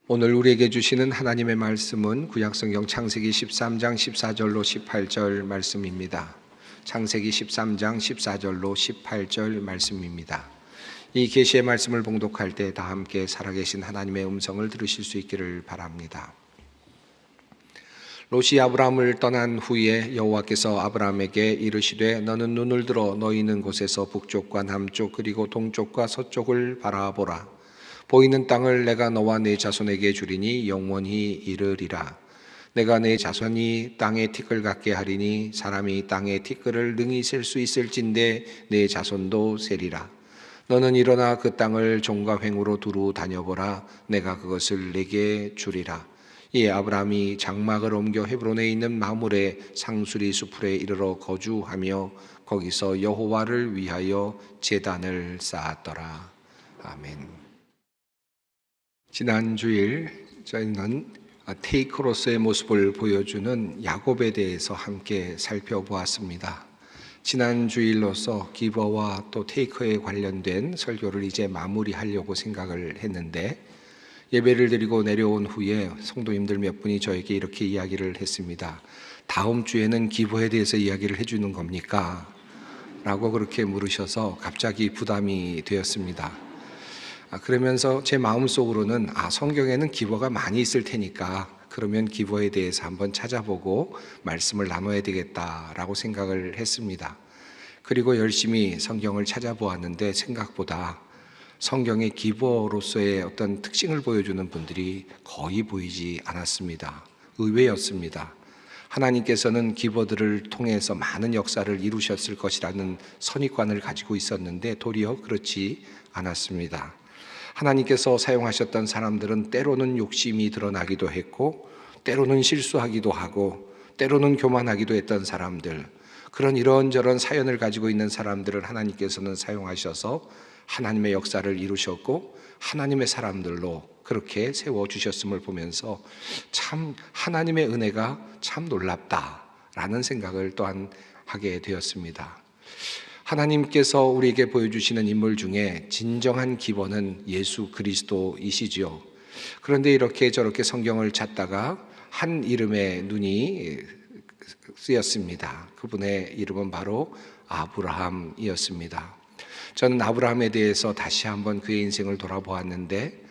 오늘 우리에게 주시는 하나님의 말씀은 구약성경 창세기 13장 14절로 18절 말씀입니다. 창세기 13장 14절로 18절 말씀입니다. 이 계시의 말씀을 봉독할 때 다 함께 살아계신 하나님의 음성을 들으실 수 있기를 바랍니다. 롯이 아브라함을 떠난 후에 여호와께서 아브라함에게 이르시되 너는 눈을 들어 너희 있는 곳에서 북쪽과 남쪽 그리고 동쪽과 서쪽을 바라보라. 보이는 땅을 내가 너와 네 자손에게 주리니 영원히 이르리라. 내가 네 자손이 땅에 티끌 같게 하리니 사람이 땅에 티끌을 능히 셀 수 있을진데 네 자손도 세리라. 너는 일어나 그 땅을 종과 횡으로 두루 다녀보라. 내가 그것을 내게 주리라. 이에 아브라함이 장막을 옮겨 헤브론에 있는 마므레 상수리 수풀에 이르러 거주하며 거기서 여호와를 위하여 제단을 쌓았더라. 아멘. 지난 주일 저희는 테이커로서의 모습을 보여주는 야곱에 대해서 함께 살펴보았습니다. 지난 주일로서 기버와 또 테이커에 관련된 설교를 이제 마무리하려고 생각을 했는데, 예배를 드리고 내려온 후에 성도님들 몇 분이 저에게 이렇게 이야기를 했습니다. 다음 주에는 기버에 대해서 이야기를 해주는 겁니까? 라고 그렇게 물으셔서 갑자기 부담이 되었습니다. 그러면서 제 마음속으로는 성경에는 기버가 많이 있을 테니까 그러면 기버에 대해서 한번 찾아보고 말씀을 나눠야 되겠다라고 생각을 했습니다. 그리고 열심히 성경을 찾아보았는데 생각보다 성경의 기버로서의 어떤 특징을 보여주는 분들이 거의 보이지 않았습니다. 의외였습니다. 하나님께서는 기버들을 통해서 많은 역사를 이루셨을 것이라는 선입관을 가지고 있었는데 도리어 그렇지 않았습니다. 하나님께서 사용하셨던 사람들은 때로는 욕심이 드러나기도 했고, 때로는 실수하기도 하고, 때로는 교만하기도 했던 사람들, 그런 이런저런 사연을 가지고 있는 사람들을 하나님께서는 사용하셔서 하나님의 역사를 이루셨고 하나님의 사람들로 그렇게 세워주셨음을 보면서 참 하나님의 은혜가 참 놀랍다라는 생각을 또한 하게 되었습니다. 하나님께서 우리에게 보여주시는 인물 중에 진정한 기본은 예수 그리스도이시지요. 그런데 이렇게 저렇게 성경을 찾다가 한 이름에 눈이 쓰였습니다. 그분의 이름은 바로 아브라함이었습니다. 저는 아브라함에 대해서 다시 한번 그의 인생을 돌아보았는데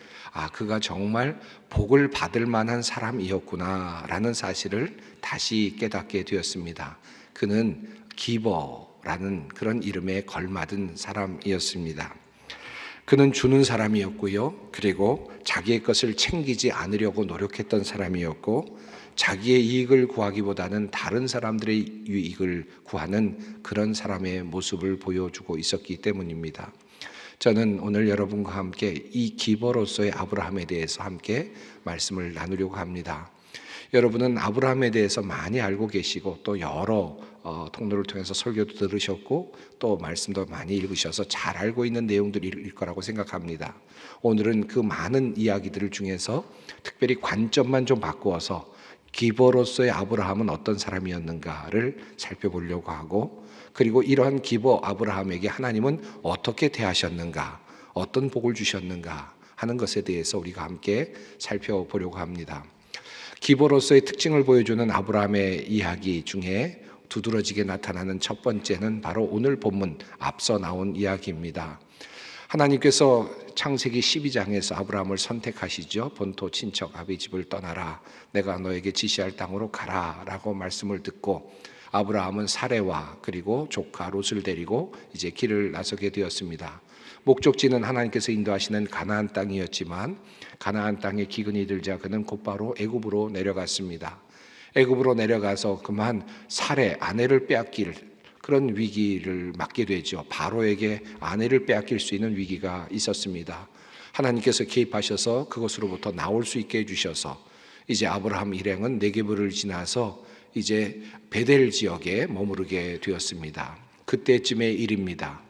그가 정말 복을 받을 만한 사람이었구나라는 사실을 다시 깨닫게 되었습니다. 그는 기버라는 그런 이름에 걸맞은 사람이었습니다. 그는 주는 사람이었고요. 그리고 자기의 것을 챙기지 않으려고 노력했던 사람이었고, 자기의 이익을 구하기보다는 다른 사람들의 유익을 구하는 그런 사람의 모습을 보여주고 있었기 때문입니다. 저는 오늘 여러분과 함께 이 기버로서의 아브라함에 대해서 함께 말씀을 나누려고 합니다. 여러분은 아브라함에 대해서 많이 알고 계시고 또 여러 통로를 통해서 설교도 들으셨고 또 말씀도 많이 읽으셔서 잘 알고 있는 내용들일 거라고 생각합니다. 오늘은 그 많은 이야기들 중에서 특별히 관점만 좀 바꾸어서 기버로서의 아브라함은 어떤 사람이었는가를 살펴보려고 하고, 그리고 이러한 기버 아브라함에게 하나님은 어떻게 대하셨는가, 어떤 복을 주셨는가 하는 것에 대해서 우리가 함께 살펴보려고 합니다. 기버로서의 특징을 보여주는 아브라함의 이야기 중에 두드러지게 나타나는 첫 번째는 바로 오늘 본문 앞서 나온 이야기입니다. 하나님께서 창세기 12장에서 아브라함을 선택하시죠. 본토 친척 아비 집을 떠나라, 내가 너에게 지시할 땅으로 가라 라고 말씀을 듣고 아브라함은 사레와 그리고 조카 롯을 데리고 이제 길을 나서게 되었습니다. 목적지는 하나님께서 인도하시는 가나안 땅이었지만 가나안 땅에 기근이 들자 그는 곧바로 애굽으로 내려갔습니다. 애굽으로 내려가서 그만 사레 아내를 빼앗길 그런 위기를 맞게 되죠. 바로에게 아내를 빼앗길 수 있는 위기가 있었습니다. 하나님께서 개입하셔서 그것으로부터 나올 수 있게 해주셔서 이제 아브라함 일행은 네게브를 지나서 이제 베델 지역에 머무르게 되었습니다. 그때쯤의 일입니다.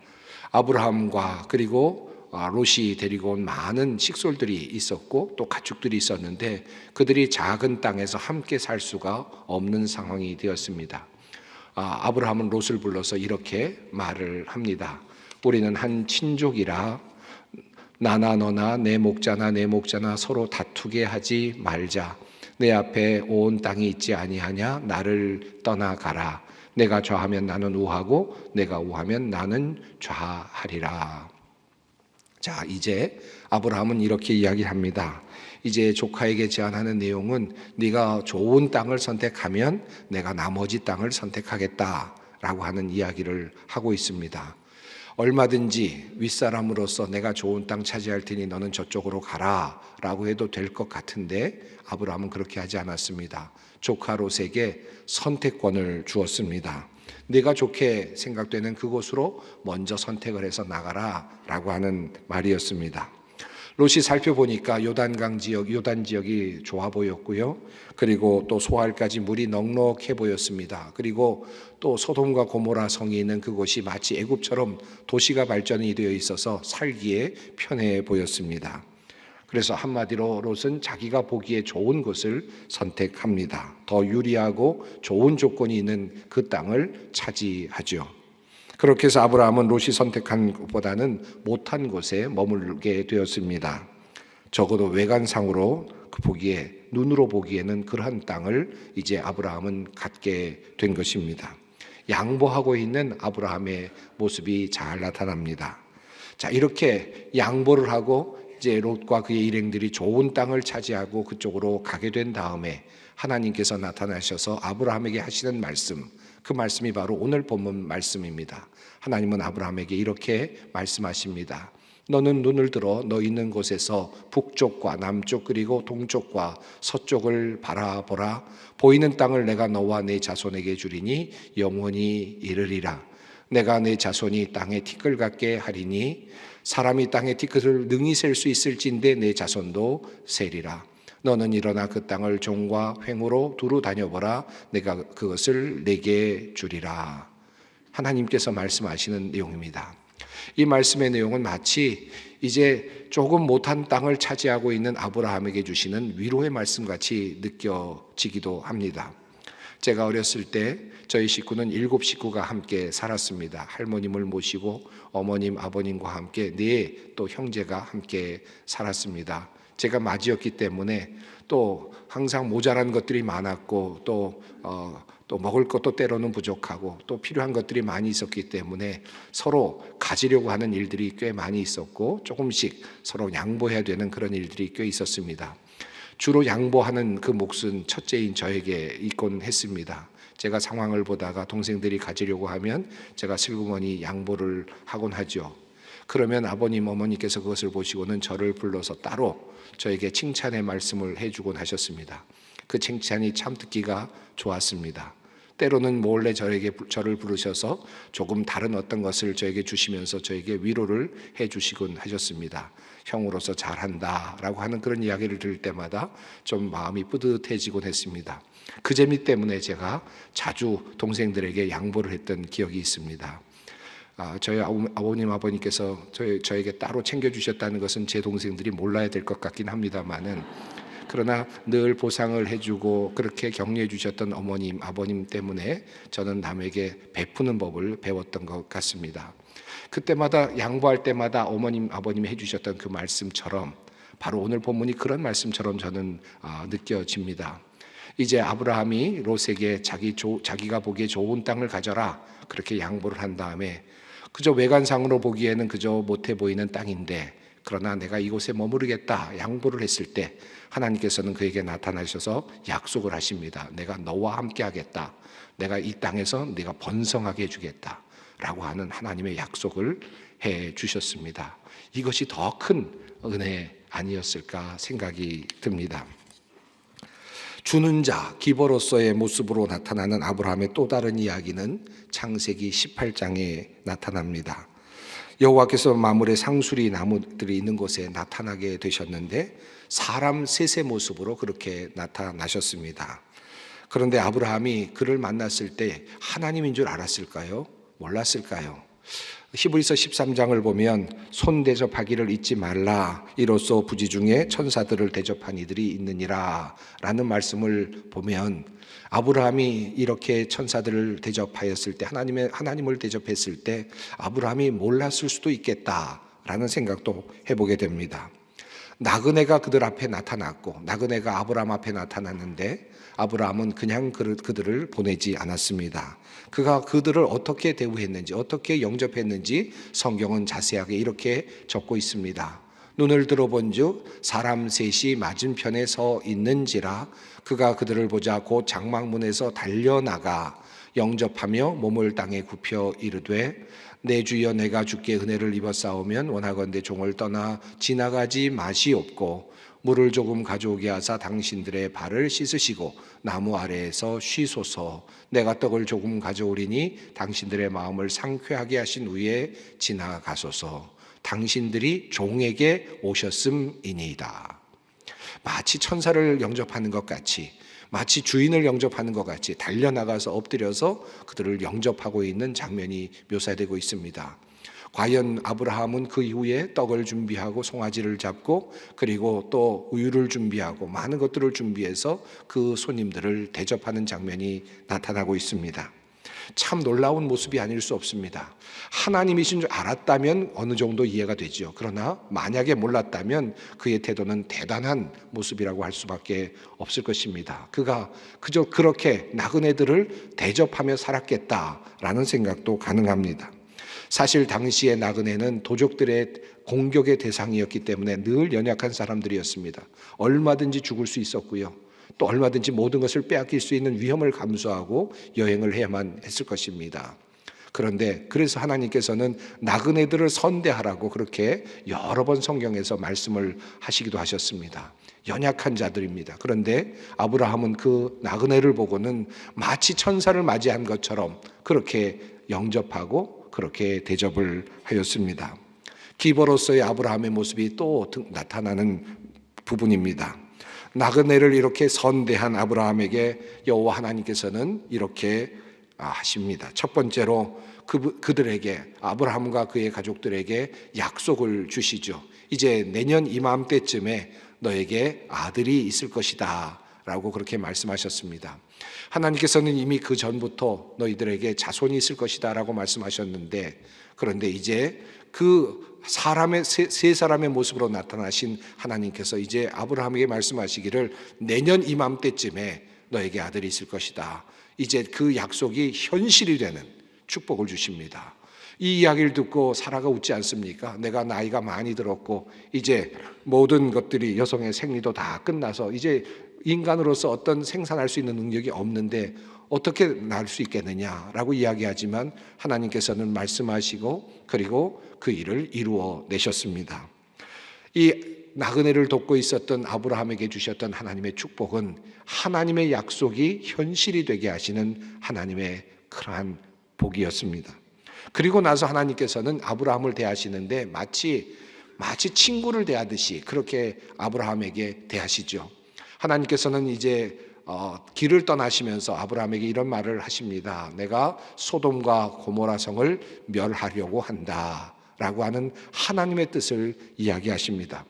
아브라함과 그리고 롯이 데리고 온 많은 식솔들이 있었고 또 가축들이 있었는데 그들이 작은 땅에서 함께 살 수가 없는 상황이 되었습니다. 아브라함은 롯을 불러서 이렇게 말을 합니다. 우리는 한 친족이라 나나 너나 내 목자나 내 목자나 서로 다투게 하지 말자. 내 앞에 온 땅이 있지 아니하냐? 나를 떠나가라. 내가 좌하면 나는 우하고 내가 우하면 나는 좌하리라. 자, 이제 아브라함은 이렇게 이야기합니다. 이제 조카에게 제안하는 내용은 네가 좋은 땅을 선택하면 내가 나머지 땅을 선택하겠다라고 하는 이야기를 하고 있습니다. 얼마든지 윗사람으로서 내가 좋은 땅 차지할 테니 너는 저쪽으로 가라 라고 해도 될 것 같은데 아브라함은 그렇게 하지 않았습니다. 조카 롯에게 선택권을 주었습니다. 네가 좋게 생각되는 그곳으로 먼저 선택을 해서 나가라 라고 하는 말이었습니다. 롯이 살펴보니까 요단 지역이 좋아 보였고요. 그리고 또 소알까지 물이 넉넉해 보였습니다. 그리고 또 소돔과 고모라 성이 있는 그곳이 마치 애굽처럼 도시가 발전이 되어 있어서 살기에 편해 보였습니다. 그래서 한마디로 롯은 자기가 보기에 좋은 곳을 선택합니다. 더 유리하고 좋은 조건이 있는 그 땅을 차지하죠. 그렇게 해서 아브라함은 롯이 선택한 것보다는 못한 곳에 머물게 되었습니다. 적어도 외관상으로 눈으로 보기에는 그러한 땅을 이제 아브라함은 갖게 된 것입니다. 양보하고 있는 아브라함의 모습이 잘 나타납니다. 자, 이렇게 양보를 하고 이제 롯과 그의 일행들이 좋은 땅을 차지하고 그쪽으로 가게 된 다음에 하나님께서 나타나셔서 아브라함에게 하시는 말씀, 그 말씀이 바로 오늘 본문 말씀입니다. 하나님은 아브라함에게 이렇게 말씀하십니다. 너는 눈을 들어 너 있는 곳에서 북쪽과 남쪽 그리고 동쪽과 서쪽을 바라보라. 보이는 땅을 내가 너와 내 자손에게 주리니 영원히 이르리라. 내가 내 자손이 땅에 티끌 같게 하리니 사람이 땅에 티끌을 능히 셀 수 있을진데 내 자손도 세리라. 너는 일어나 그 땅을 종과 횡으로 두루 다녀보라. 내가 그것을 내게 주리라. 하나님께서 말씀하시는 내용입니다. 이 말씀의 내용은 마치 이제 조금 못한 땅을 차지하고 있는 아브라함에게 주시는 위로의 말씀같이 느껴지기도 합니다. 제가 어렸을 때 저희 식구는 7식구가 함께 살았습니다. 할머님을 모시고 어머님, 아버님과 함께 4 또 형제가 함께 살았습니다. 제가 맏이었기 때문에 또 항상 모자란 것들이 많았고 또 먹을 것도 때로는 부족하고 또 필요한 것들이 많이 있었기 때문에 서로 가지려고 하는 일들이 꽤 많이 있었고 조금씩 서로 양보해야 되는 그런 일들이 꽤 있었습니다. 주로 양보하는 그 몫은 첫째인 저에게 있곤 했습니다. 제가 상황을 보다가 동생들이 가지려고 하면 제가 슬그머니 양보를 하곤 하죠. 그러면 아버님, 어머니께서 그것을 보시고는 저를 불러서 따로 저에게 칭찬의 말씀을 해주곤 하셨습니다. 그 칭찬이 참 듣기가 좋았습니다. 때로는 몰래 저를 부르셔서 조금 다른 어떤 것을 저에게 주시면서 저에게 위로를 해주시곤 하셨습니다. 형으로서 잘한다 라고 하는 그런 이야기를 들을 때마다 좀 마음이 뿌듯해지곤 했습니다. 그 재미 때문에 제가 자주 동생들에게 양보를 했던 기억이 있습니다. 저희 아버님, 아버님께서 저에게 따로 챙겨주셨다는 것은 제 동생들이 몰라야 될 것 같긴 합니다만은 그러나 늘 보상을 해주고 그렇게 격려해 주셨던 어머님, 아버님 때문에 저는 남에게 베푸는 법을 배웠던 것 같습니다. 그때마다 양보할 때마다 어머님, 아버님이 해주셨던 그 말씀처럼 바로 오늘 본문이 그런 말씀처럼 저는 느껴집니다. 이제 아브라함이 롯에게 자기가 보기에 좋은 땅을 가져라 그렇게 양보를 한 다음에 그저 외관상으로 보기에는 그저 못해 보이는 땅인데 그러나 내가 이곳에 머무르겠다 양보를 했을 때 하나님께서는 그에게 나타나셔서 약속을 하십니다. 내가 너와 함께 하겠다. 내가 이 땅에서 네가 번성하게 해주겠다 라고 하는 하나님의 약속을 해 주셨습니다. 이것이 더 큰 은혜 아니었을까 생각이 듭니다. 주는 자, 기버로서의 모습으로 나타나는 아브라함의 또 다른 이야기는 창세기 18장에 나타납니다. 여호와께서 마물의 상수리 나무들이 있는 곳에 나타나게 되셨는데 사람 셋의 모습으로 그렇게 나타나셨습니다. 그런데 아브라함이 그를 만났을 때 하나님인 줄 알았을까요? 몰랐을까요? 히브리서 13장을 보면 손 대접하기를 잊지 말라 이로써 부지 중에 천사들을 대접한 이들이 있느니라 라는 말씀을 보면 아브라함이 이렇게 천사들을 대접하였을 때 하나님을 대접했을 때 아브라함이 몰랐을 수도 있겠다 라는 생각도 해보게 됩니다. 나그네가 그들 앞에 나타났고 나그네가 아브라함 앞에 나타났는데 아브라함은 그냥 그들을 보내지 않았습니다. 그가 그들을 어떻게 대우했는지 어떻게 영접했는지 성경은 자세하게 이렇게 적고 있습니다. 눈을 들어본즉 사람 셋이 맞은편에 서 있는지라 그가 그들을 보자 곧 장막문에서 달려나가 영접하며 몸을 땅에 굽혀 이르되 내 주여 내가 주께 은혜를 입었사오면 원하건대 종을 떠나 지나가지 마시옵고 물을 조금 가져오게 하사 당신들의 발을 씻으시고 나무 아래에서 쉬소서. 내가 떡을 조금 가져오리니 당신들의 마음을 상쾌하게 하신 후에 지나가소서. 당신들이 종에게 오셨음이니이다. 마치 천사를 영접하는 것 같이 마치 주인을 영접하는 것 같이 달려나가서 엎드려서 그들을 영접하고 있는 장면이 묘사되고 있습니다. 과연 아브라함은 그 이후에 떡을 준비하고 송아지를 잡고 그리고 또 우유를 준비하고 많은 것들을 준비해서 그 손님들을 대접하는 장면이 나타나고 있습니다. 참 놀라운 모습이 아닐 수 없습니다. 하나님이신 줄 알았다면 어느 정도 이해가 되죠. 그러나 만약에 몰랐다면 그의 태도는 대단한 모습이라고 할 수밖에 없을 것입니다. 그가 그저 그렇게 나그네들을 대접하며 살았겠다라는 생각도 가능합니다. 사실 당시의 나그네는 도적들의 공격의 대상이었기 때문에 늘 연약한 사람들이었습니다. 얼마든지 죽을 수 있었고요. 또 얼마든지 모든 것을 빼앗길 수 있는 위험을 감수하고 여행을 해야만 했을 것입니다. 그런데 그래서 하나님께서는 나그네들을 선대하라고 그렇게 여러 번 성경에서 말씀을 하시기도 하셨습니다. 연약한 자들입니다. 그런데 아브라함은 그 나그네를 보고는 마치 천사를 맞이한 것처럼 그렇게 영접하고 그렇게 대접을 하였습니다. 기버로서의 아브라함의 모습이 또 나타나는 부분입니다. 나그네를 이렇게 선대한 아브라함에게 여호와 하나님께서는 이렇게 하십니다. 첫 번째로 그들에게 아브라함과 그의 가족들에게 약속을 주시죠. 이제 내년 이맘때쯤에 너에게 아들이 있을 것이다 라고 그렇게 말씀하셨습니다. 하나님께서는 이미 그 전부터 너희들에게 자손이 있을 것이다 라고 말씀하셨는데 그런데 이제 그 사람의 세 사람의 모습으로 나타나신 하나님께서 이제 아브라함에게 말씀하시기를 내년 이맘때쯤에 너에게 아들이 있을 것이다. 이제 그 약속이 현실이 되는 축복을 주십니다. 이 이야기를 듣고 사라가 웃지 않습니까? 내가 나이가 많이 들었고 이제 모든 것들이 여성의 생리도 다 끝나서 이제 인간으로서 어떤 생산할 수 있는 능력이 없는데 어떻게 낳을 수 있겠느냐라고 이야기하지만 하나님께서는 말씀하시고 그리고 그 일을 이루어 내셨습니다. 이 나그네를 돕고 있었던 아브라함에게 주셨던 하나님의 축복은 하나님의 약속이 현실이 되게 하시는 하나님의 그러한 복이었습니다. 그리고 나서 하나님께서는 아브라함을 대하시는데 마치 친구를 대하듯이 그렇게 아브라함에게 대하시죠. 하나님께서는 이제 길을 떠나시면서 아브라함에게 이런 말을 하십니다. 내가 소돔과 고모라 성을 멸하려고 한다 라고 하는 하나님의 뜻을 이야기하십니다.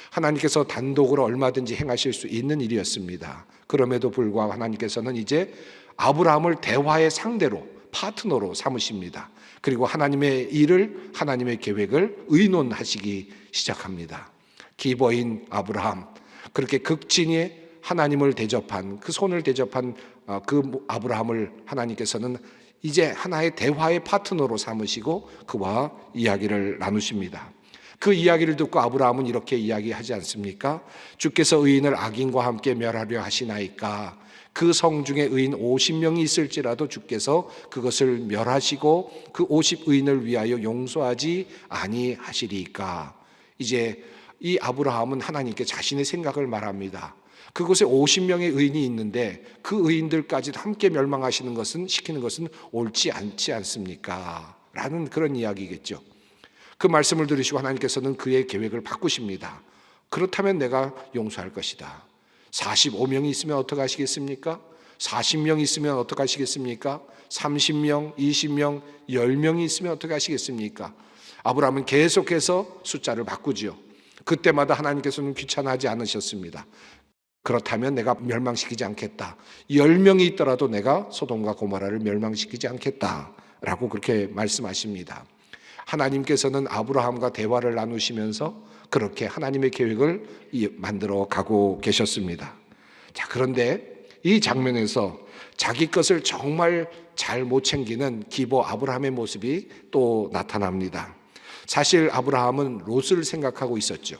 하나님께서 단독으로 얼마든지 행하실 수 있는 일이었습니다. 그럼에도 불구하고 하나님께서는 이제 아브라함을 대화의 상대로 파트너로 삼으십니다. 그리고 하나님의 일을 하나님의 계획을 의논하시기 시작합니다. 기버인 아브라함 그렇게 극진히 하나님을 대접한 그 손을 대접한 그 아브라함을 하나님께서는 이제 하나의 대화의 파트너로 삼으시고 그와 이야기를 나누십니다. 그 이야기를 듣고 아브라함은 이렇게 이야기하지 않습니까? 주께서 의인을 악인과 함께 멸하려 하시나이까 그 성 중에 의인 50명이 있을지라도 주께서 그것을 멸하시고 그 50의인을 위하여 용서하지 아니하시리까. 이제 이 아브라함은 하나님께 자신의 생각을 말합니다. 그곳에 50명의 의인이 있는데 그 의인들까지 함께 멸망하시는 것은 시키는 것은 옳지 않지 않습니까? 라는 그런 이야기겠죠. 그 말씀을 들으시고 하나님께서는 그의 계획을 바꾸십니다. 그렇다면 내가 용서할 것이다. 45명이 있으면 어떻게 하시겠습니까? 40명 있으면 어떻게 하시겠습니까? 30명, 20명, 10명이 있으면 어떻게 하시겠습니까? 아브라함은 계속해서 숫자를 바꾸죠. 그때마다 하나님께서는 귀찮아하지 않으셨습니다. 그렇다면 내가 멸망시키지 않겠다. 10명이 있더라도 내가 소돔과 고모라를 멸망시키지 않겠다 라고 그렇게 말씀하십니다. 하나님께서는 아브라함과 대화를 나누시면서 그렇게 하나님의 계획을 만들어 가고 계셨습니다. 자, 그런데 이 장면에서 자기 것을 정말 잘 못 챙기는 기보 아브라함의 모습이 또 나타납니다. 사실 아브라함은 롯을 생각하고 있었죠.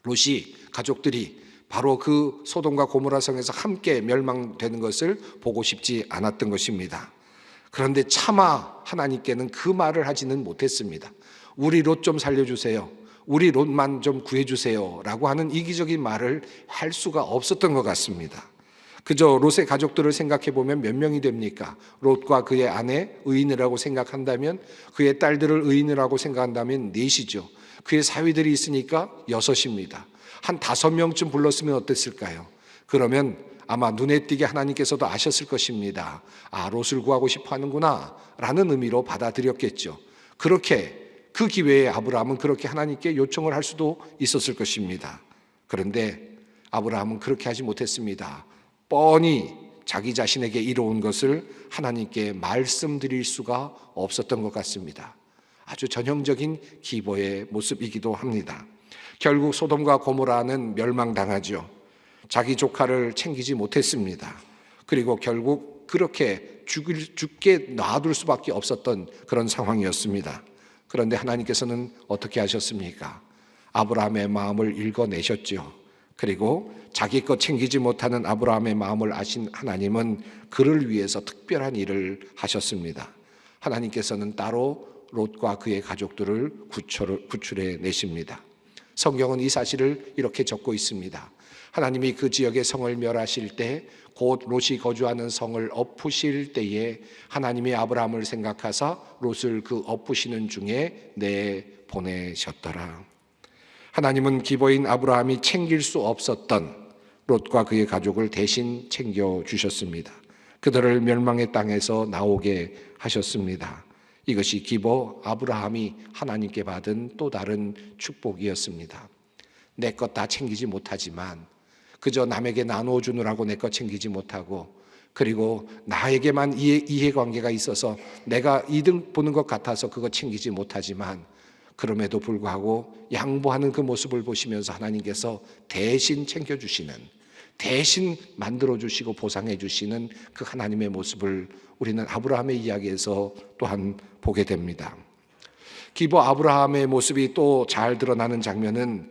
롯이 가족들이 바로 그 소돔과 고모라 성에서 함께 멸망되는 것을 보고 싶지 않았던 것입니다. 그런데 차마 하나님께는 그 말을 하지는 못했습니다. 우리 롯 좀 살려주세요, 우리 롯만 좀 구해주세요 라고 하는 이기적인 말을 할 수가 없었던 것 같습니다. 그저 롯의 가족들을 생각해 보면 몇 명이 됩니까? 롯과 그의 아내 의인이라고 생각한다면, 그의 딸들을 의인이라고 생각한다면 넷이죠. 그의 사위들이 있으니까 6입니다. 한 5명쯤 불렀으면 어땠을까요? 그러면 아마 눈에 띄게 하나님께서도 아셨을 것입니다. 아, 롯을 구하고 싶어 하는구나 라는 의미로 받아들였겠죠. 그렇게 그 기회에 아브라함은 그렇게 하나님께 요청을 할 수도 있었을 것입니다. 그런데 아브라함은 그렇게 하지 못했습니다. 뻔히 자기 자신에게 이루어온 것을 하나님께 말씀드릴 수가 없었던 것 같습니다. 아주 전형적인 기보의 모습이기도 합니다. 결국 소돔과 고모라는 멸망당하죠. 자기 조카를 챙기지 못했습니다. 그리고 결국 그렇게 죽게 놔둘 수밖에 없었던 그런 상황이었습니다. 그런데 하나님께서는 어떻게 하셨습니까? 아브라함의 마음을 읽어내셨죠. 그리고 자기 것 챙기지 못하는 아브라함의 마음을 아신 하나님은 그를 위해서 특별한 일을 하셨습니다. 하나님께서는 따로 롯과 그의 가족들을 구출해 내십니다. 성경은 이 사실을 이렇게 적고 있습니다. 하나님이 그 지역의 성을 멸하실 때, 곧 롯이 거주하는 성을 엎으실 때에 하나님이 아브라함을 생각하사 롯을 그 엎으시는 중에 내보내셨더라. 하나님은 기보인 아브라함이 챙길 수 없었던 롯과 그의 가족을 대신 챙겨주셨습니다. 그들을 멸망의 땅에서 나오게 하셨습니다. 이것이 기보 아브라함이 하나님께 받은 또 다른 축복이었습니다. 내 것 다 챙기지 못하지만, 그저 남에게 나누어 주느라고 내 것 챙기지 못하고, 그리고 나에게만 이해관계가 있어서 내가 이득 보는 것 같아서 그거 챙기지 못하지만, 그럼에도 불구하고 양보하는 그 모습을 보시면서 하나님께서 대신 챙겨주시는, 대신 만들어주시고 보상해주시는 그 하나님의 모습을 우리는 아브라함의 이야기에서 또한 보게 됩니다. 기보 아브라함의 모습이 또 잘 드러나는 장면은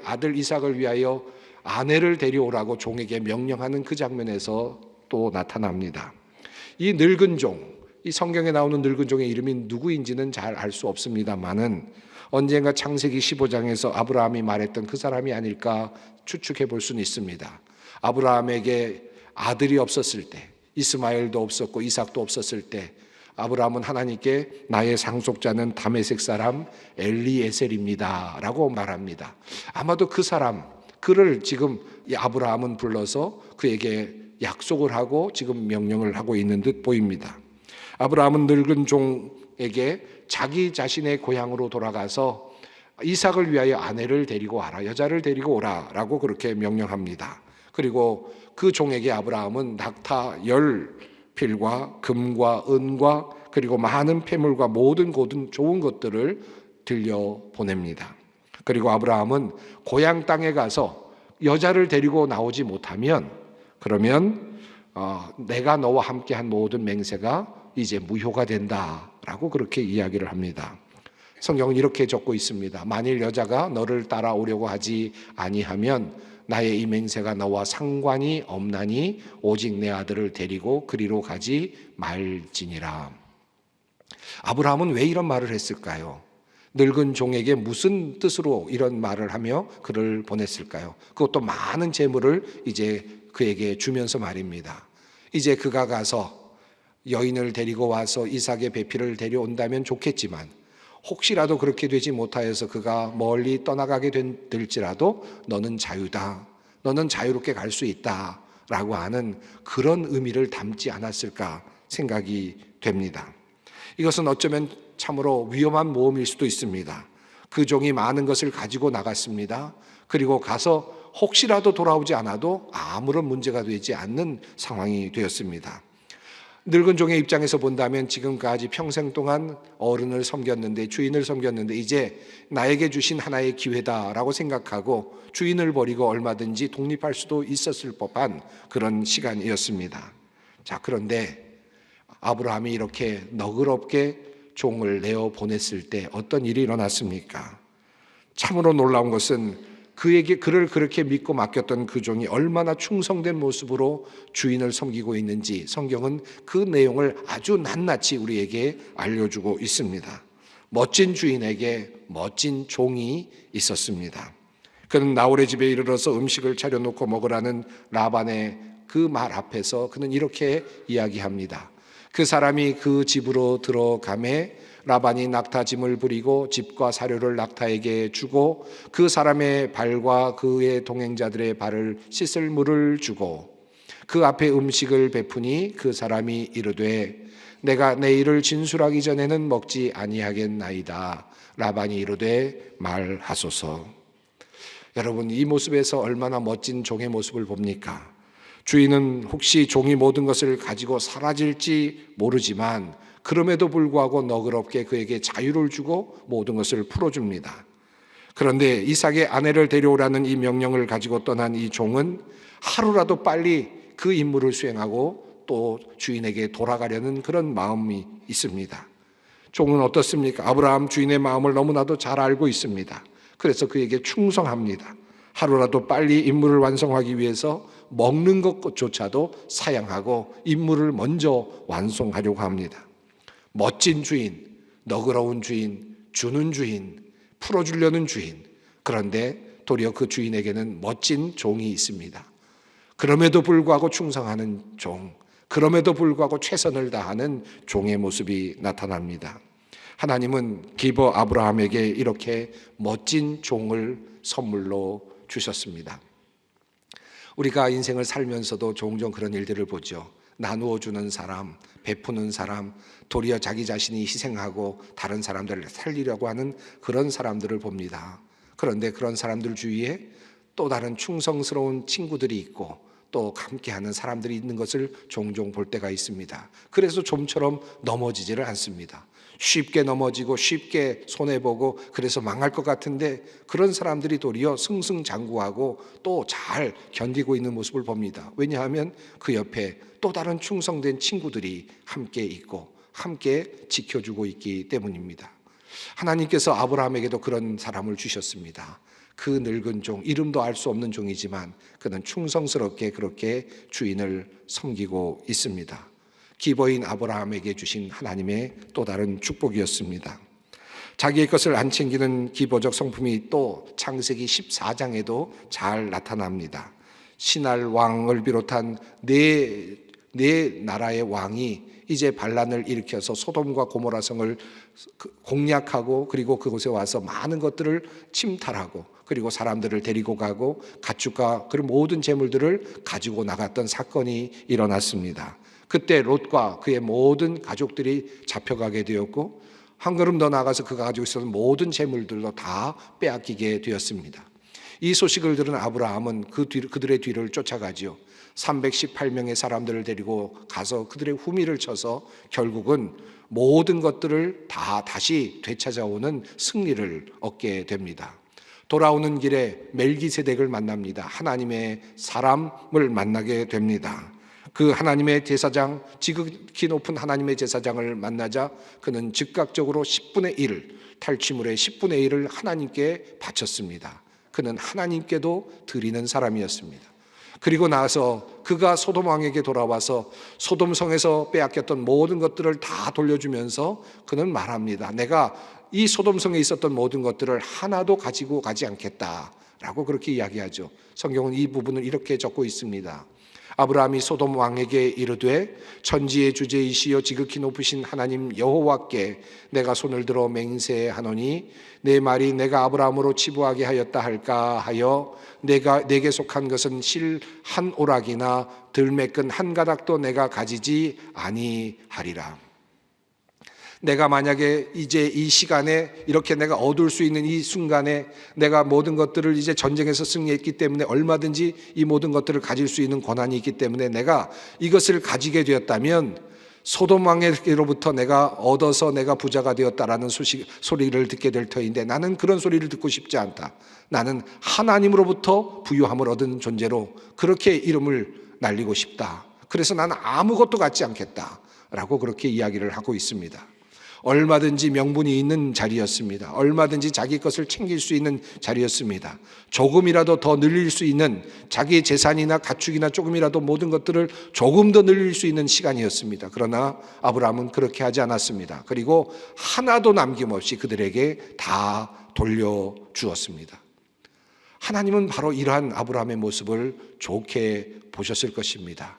아들 이삭을 위하여 아내를 데려오라고 종에게 명령하는 그 장면에서 또 나타납니다. 이 늙은 종, 이 성경에 나오는 늙은 종의 이름이 누구인지는 잘 알 수 없습니다만은 언젠가 창세기 15장에서 아브라함이 말했던 그 사람이 아닐까 추측해 볼 수는 있습니다. 아브라함에게 아들이 없었을 때, 이스마엘도 없었고 이삭도 없었을 때, 아브라함은 하나님께 나의 상속자는 다메섹 사람 엘리에셀입니다 라고 말합니다. 아마도 그 사람, 그를 지금 아브라함은 불러서 그에게 약속을 하고 지금 명령을 하고 있는 듯 보입니다. 아브라함은 늙은 종에게 자기 자신의 고향으로 돌아가서 이삭을 위하여 아내를 데리고 와라, 여자를 데리고 오라 라고 그렇게 명령합니다. 그리고 그 종에게 아브라함은 낙타 10필과 금과 은과 그리고 많은 폐물과 모든 좋은 것들을 들려보냅니다. 그리고 아브라함은 고향 땅에 가서 여자를 데리고 나오지 못하면, 그러면 내가 너와 함께한 모든 맹세가 이제 무효가 된다라고 그렇게 이야기를 합니다. 성경은 이렇게 적고 있습니다. 만일 여자가 너를 따라오려고 하지 아니하면 나의 이 맹세가 너와 상관이 없나니 오직 내 아들을 데리고 그리로 가지 말지니라. 아브라함은 왜 이런 말을 했을까요? 늙은 종에게 무슨 뜻으로 이런 말을 하며 그를 보냈을까요? 그것도 많은 재물을 이제 그에게 주면서 말입니다. 이제 그가 가서 여인을 데리고 와서 이삭의 배필을 데려온다면 좋겠지만, 혹시라도 그렇게 되지 못하여서 그가 멀리 떠나가게 될지라도 너는 자유다, 너는 자유롭게 갈 수 있다 라고 하는 그런 의미를 담지 않았을까 생각이 됩니다. 이것은 어쩌면 참으로 위험한 모험일 수도 있습니다. 그 종이 많은 것을 가지고 나갔습니다. 그리고 가서 혹시라도 돌아오지 않아도 아무런 문제가 되지 않는 상황이 되었습니다. 늙은 종의 입장에서 본다면 지금까지 평생 동안 어른을 섬겼는데, 주인을 섬겼는데 이제 나에게 주신 하나의 기회다라고 생각하고 주인을 버리고 얼마든지 독립할 수도 있었을 법한 그런 시간이었습니다. 자, 그런데 아브라함이 이렇게 너그럽게 종을 내어 보냈을 때 어떤 일이 일어났습니까? 참으로 놀라운 것은 그를 그렇게 믿고 맡겼던 그 종이 얼마나 충성된 모습으로 주인을 섬기고 있는지 성경은 그 내용을 아주 낱낱이 우리에게 알려주고 있습니다. 멋진 주인에게 멋진 종이 있었습니다. 그는 나홀의 집에 이르러서 음식을 차려놓고 먹으라는 라반의 그 말 앞에서 그는 이렇게 이야기합니다. 그 사람이 그 집으로 들어가매 라반이 낙타짐을 부리고 집과 사료를 낙타에게 주고 그 사람의 발과 그의 동행자들의 발을 씻을 물을 주고 그 앞에 음식을 베푸니 그 사람이 이르되 내가 내일을 진술하기 전에는 먹지 아니하겠나이다. 라반이 이르되 말하소서. 여러분, 이 모습에서 얼마나 멋진 종의 모습을 봅니까? 주인은 혹시 종이 모든 것을 가지고 사라질지 모르지만 그럼에도 불구하고 너그럽게 그에게 자유를 주고 모든 것을 풀어줍니다. 그런데 이삭의 아내를 데려오라는 이 명령을 가지고 떠난 이 종은 하루라도 빨리 그 임무를 수행하고 또 주인에게 돌아가려는 그런 마음이 있습니다. 종은 어떻습니까? 아브라함 주인의 마음을 너무나도 잘 알고 있습니다. 그래서 그에게 충성합니다. 하루라도 빨리 임무를 완성하기 위해서 먹는 것조차도 사양하고 임무를 먼저 완성하려고 합니다. 멋진 주인, 너그러운 주인, 주는 주인, 풀어주려는 주인. 그런데 도리어 그 주인에게는 멋진 종이 있습니다. 그럼에도 불구하고 충성하는 종, 그럼에도 불구하고 최선을 다하는 종의 모습이 나타납니다. 하나님은 기버 아브라함에게 이렇게 멋진 종을 선물로 주셨습니다. 우리가 인생을 살면서도 종종 그런 일들을 보죠. 나누어 주는 사람, 베푸는 사람, 도리어 자기 자신이 희생하고 다른 사람들을 살리려고 하는 그런 사람들을 봅니다. 그런데 그런 사람들 주위에 또 다른 충성스러운 친구들이 있고 또 함께하는 사람들이 있는 것을 종종 볼 때가 있습니다. 그래서 좀처럼 넘어지지를 않습니다. 쉽게 넘어지고 쉽게 손해보고 그래서 망할 것 같은데 그런 사람들이 도리어 승승장구하고 또 잘 견디고 있는 모습을 봅니다. 왜냐하면 그 옆에 또 다른 충성된 친구들이 함께 있고 함께 지켜주고 있기 때문입니다. 하나님께서 아브라함에게도 그런 사람을 주셨습니다. 그 늙은 종, 이름도 알 수 없는 종이지만 그는 충성스럽게 그렇게 주인을 섬기고 있습니다. 기버인 아브라함에게 주신 하나님의 또 다른 축복이었습니다. 자기의 것을 안 챙기는 기버적 성품이 또 창세기 14장에도 잘 나타납니다. 신할 왕을 비롯한 네 나라의 왕이 이제 반란을 일으켜서 소돔과 고모라 성을 공략하고 그리고 그곳에 와서 많은 것들을 침탈하고 그리고 사람들을 데리고 가고 가축과 그런 모든 재물들을 가지고 나갔던 사건이 일어났습니다. 그때 롯과 그의 모든 가족들이 잡혀가게 되었고 한 걸음 더 나가서 그가 가지고 있었던 모든 재물들도 다 빼앗기게 되었습니다. 이 소식을 들은 아브라함은 그들의 뒤를 쫓아가지요. 318명의 사람들을 데리고 가서 그들의 후미를 쳐서 결국은 모든 것들을 다 다시 되찾아오는 승리를 얻게 됩니다. 돌아오는 길에 멜기세덱을 만납니다. 하나님의 사람을 만나게 됩니다. 그 하나님의 제사장, 지극히 높은 하나님의 제사장을 만나자 그는 즉각적으로 10분의 1, 탈취물의 10분의 1을 하나님께 바쳤습니다. 그는 하나님께도 드리는 사람이었습니다. 그리고 나서 그가 소돔 왕에게 돌아와서 소돔 성에서 빼앗겼던 모든 것들을 다 돌려주면서 그는 말합니다. 내가 이 소돔 성에 있었던 모든 것들을 하나도 가지고 가지 않겠다라고 그렇게 이야기하죠. 성경은 이 부분을 이렇게 적고 있습니다. 아브라함이 소돔 왕에게 이르되 천지의 주제이시여 지극히 높으신 하나님 여호와께 내가 손을 들어 맹세하노니 내 말이 내가 아브라함으로 치부하게 하였다 할까 하여 내게 속한 것은 실 한 오락이나 들매끈 한 가닥도 내가 가지지 아니하리라. 내가 만약에 이제 이 시간에 이렇게 내가 얻을 수 있는 이 순간에 내가 모든 것들을 이제 전쟁에서 승리했기 때문에 얼마든지 이 모든 것들을 가질 수 있는 권한이 있기 때문에 내가 이것을 가지게 되었다면 소돔 왕에게로부터 내가 얻어서 내가 부자가 되었다라는 소리를 듣게 될 터인데 나는 그런 소리를 듣고 싶지 않다. 나는 하나님으로부터 부유함을 얻은 존재로 그렇게 이름을 날리고 싶다. 그래서 나는 아무것도 갖지 않겠다라고 그렇게 이야기를 하고 있습니다. 얼마든지 명분이 있는 자리였습니다. 얼마든지 자기 것을 챙길 수 있는 자리였습니다. 조금이라도 더 늘릴 수 있는 자기의 재산이나 가축이나 조금이라도 모든 것들을 조금 더 늘릴 수 있는 시간이었습니다. 그러나 아브라함은 그렇게 하지 않았습니다. 그리고 하나도 남김없이 그들에게 다 돌려주었습니다. 하나님은 바로 이러한 아브라함의 모습을 좋게 보셨을 것입니다.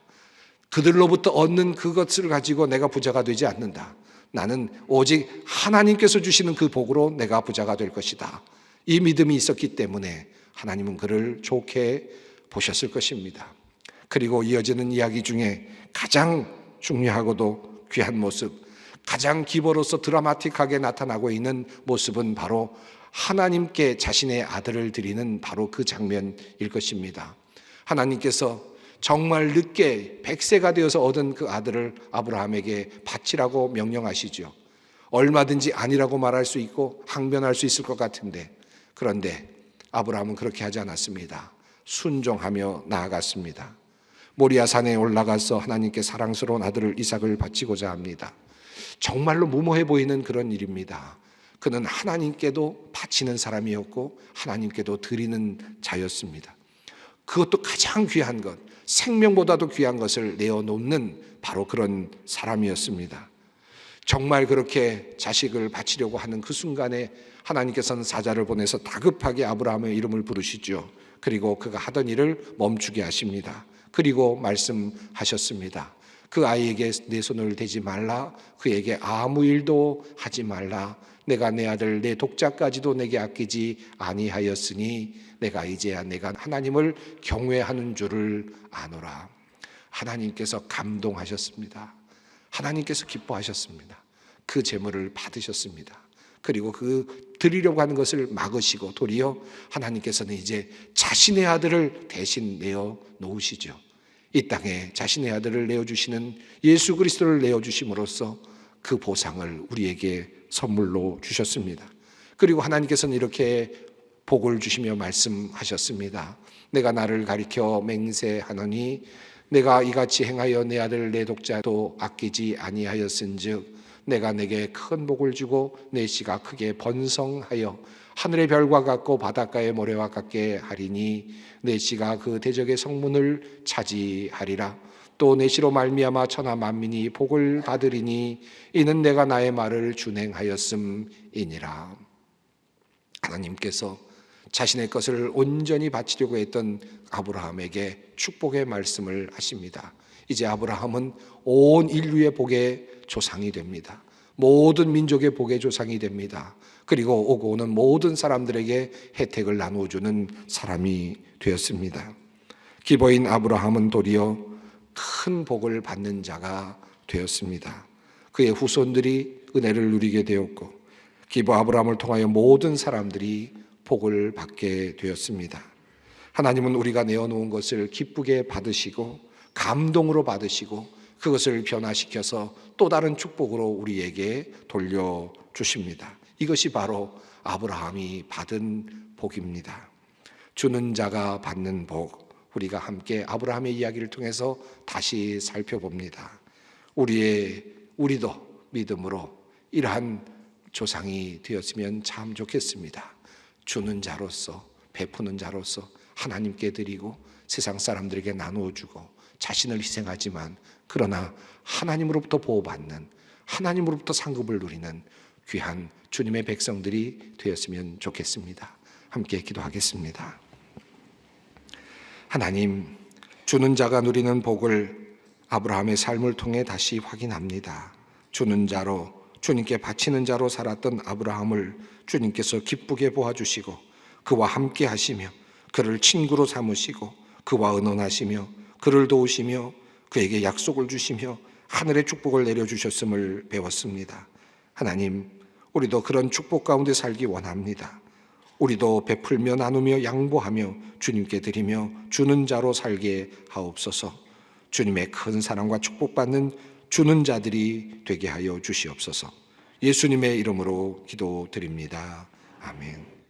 그들로부터 얻는 그것을 가지고 내가 부자가 되지 않는다. 나는 오직 하나님께서 주시는 그 복으로 내가 부자가 될 것이다. 이 믿음이 있었기 때문에 하나님은 그를 좋게 보셨을 것입니다. 그리고 이어지는 이야기 중에 가장 중요하고도 귀한 모습, 가장 기버로서 드라마틱하게 나타나고 있는 모습은 바로 하나님께 자신의 아들을 드리는 바로 그 장면일 것입니다. 하나님께서 정말 늦게 100세가 되어서 얻은 그 아들을 아브라함에게 바치라고 명령하시죠. 얼마든지 아니라고 말할 수 있고 항변할 수 있을 것 같은데, 그런데 아브라함은 그렇게 하지 않았습니다. 순종하며 나아갔습니다. 모리아산에 올라가서 하나님께 사랑스러운 아들을 이삭을 바치고자 합니다. 정말로 무모해 보이는 그런 일입니다. 그는 하나님께도 바치는 사람이었고 하나님께도 드리는 자였습니다. 그것도 가장 귀한 것, 생명보다도 귀한 것을 내어놓는 바로 그런 사람이었습니다. 정말 그렇게 자식을 바치려고 하는 그 순간에 하나님께서는 사자를 보내서 다급하게 아브라함의 이름을 부르시죠. 그리고 그가 하던 일을 멈추게 하십니다. 그리고 말씀하셨습니다. 그 아이에게 내 손을 대지 말라. 그에게 아무 일도 하지 말라. 내가 내 아들 내 독자까지도 내게 아끼지 아니하였으니 내가 이제야 내가 하나님을 경외하는 줄을 아노라. 하나님께서 감동하셨습니다. 하나님께서 기뻐하셨습니다. 그 제물을 받으셨습니다. 그리고 그 드리려고 하는 것을 막으시고 도리어 하나님께서는 이제 자신의 아들을 대신 내어 놓으시죠. 이 땅에 자신의 아들을 내어주시는 예수 그리스도를 내어주심으로써 그 보상을 우리에게 선물로 주셨습니다. 그리고 하나님께서는 이렇게 복을 주시며 말씀하셨습니다. 내가 나를 가리켜 맹세하노니 내가 이같이 행하여 내 아들 내 독자도 아끼지 아니하였은즉 내가 내게 큰 복을 주고 내 씨가 크게 번성하여 하늘의 별과 같고 바닷가의 모래와 같게 하리니 내 씨가 그 대적의 성문을 차지하리라. 또 내 씨로 말미암아 천하 만민이 복을 받으리니 이는 내가 나의 말을 준행하였음이니라. 하나님께서 자신의 것을 온전히 바치려고 했던 아브라함에게 축복의 말씀을 하십니다. 이제 아브라함은 온 인류의 복의 조상이 됩니다. 모든 민족의 복의 조상이 됩니다. 그리고 오고 오는 모든 사람들에게 혜택을 나누어주는 사람이 되었습니다. 기버인 아브라함은 도리어 큰 복을 받는 자가 되었습니다. 그의 후손들이 은혜를 누리게 되었고 기버 아브라함을 통하여 모든 사람들이 복을 받게 되었습니다. 하나님은 우리가 내어놓은 것을 기쁘게 받으시고 감동으로 받으시고 그것을 변화시켜서 또 다른 축복으로 우리에게 돌려주십니다. 이것이 바로 아브라함이 받은 복입니다. 주는 자가 받는 복, 우리가 함께 아브라함의 이야기를 통해서 다시 살펴봅니다. 우리도 믿음으로 이러한 조상이 되었으면 참 좋겠습니다. 주는 자로서, 베푸는 자로서 하나님께 드리고 세상 사람들에게 나누어주고 자신을 희생하지만 그러나 하나님으로부터 보호받는, 하나님으로부터 상급을 누리는 귀한 주님의 백성들이 되었으면 좋겠습니다. 함께 기도하겠습니다. 하나님, 주는 자가 누리는 복을 아브라함의 삶을 통해 다시 확인합니다. 주는 자로, 주님께 바치는 자로 살았던 아브라함을 주님께서 기쁘게 보아주시고 그와 함께 하시며 그를 친구로 삼으시고 그와 의논하시며 그를 도우시며 그에게 약속을 주시며 하늘의 축복을 내려주셨음을 배웠습니다. 하나님, 우리도 그런 축복 가운데 살기 원합니다. 우리도 베풀며 나누며 양보하며 주님께 드리며 주는 자로 살게 하옵소서. 주님의 큰 사랑과 축복받는 주는 자들이 되게 하여 주시옵소서. 예수님의 이름으로 기도드립니다. 아멘.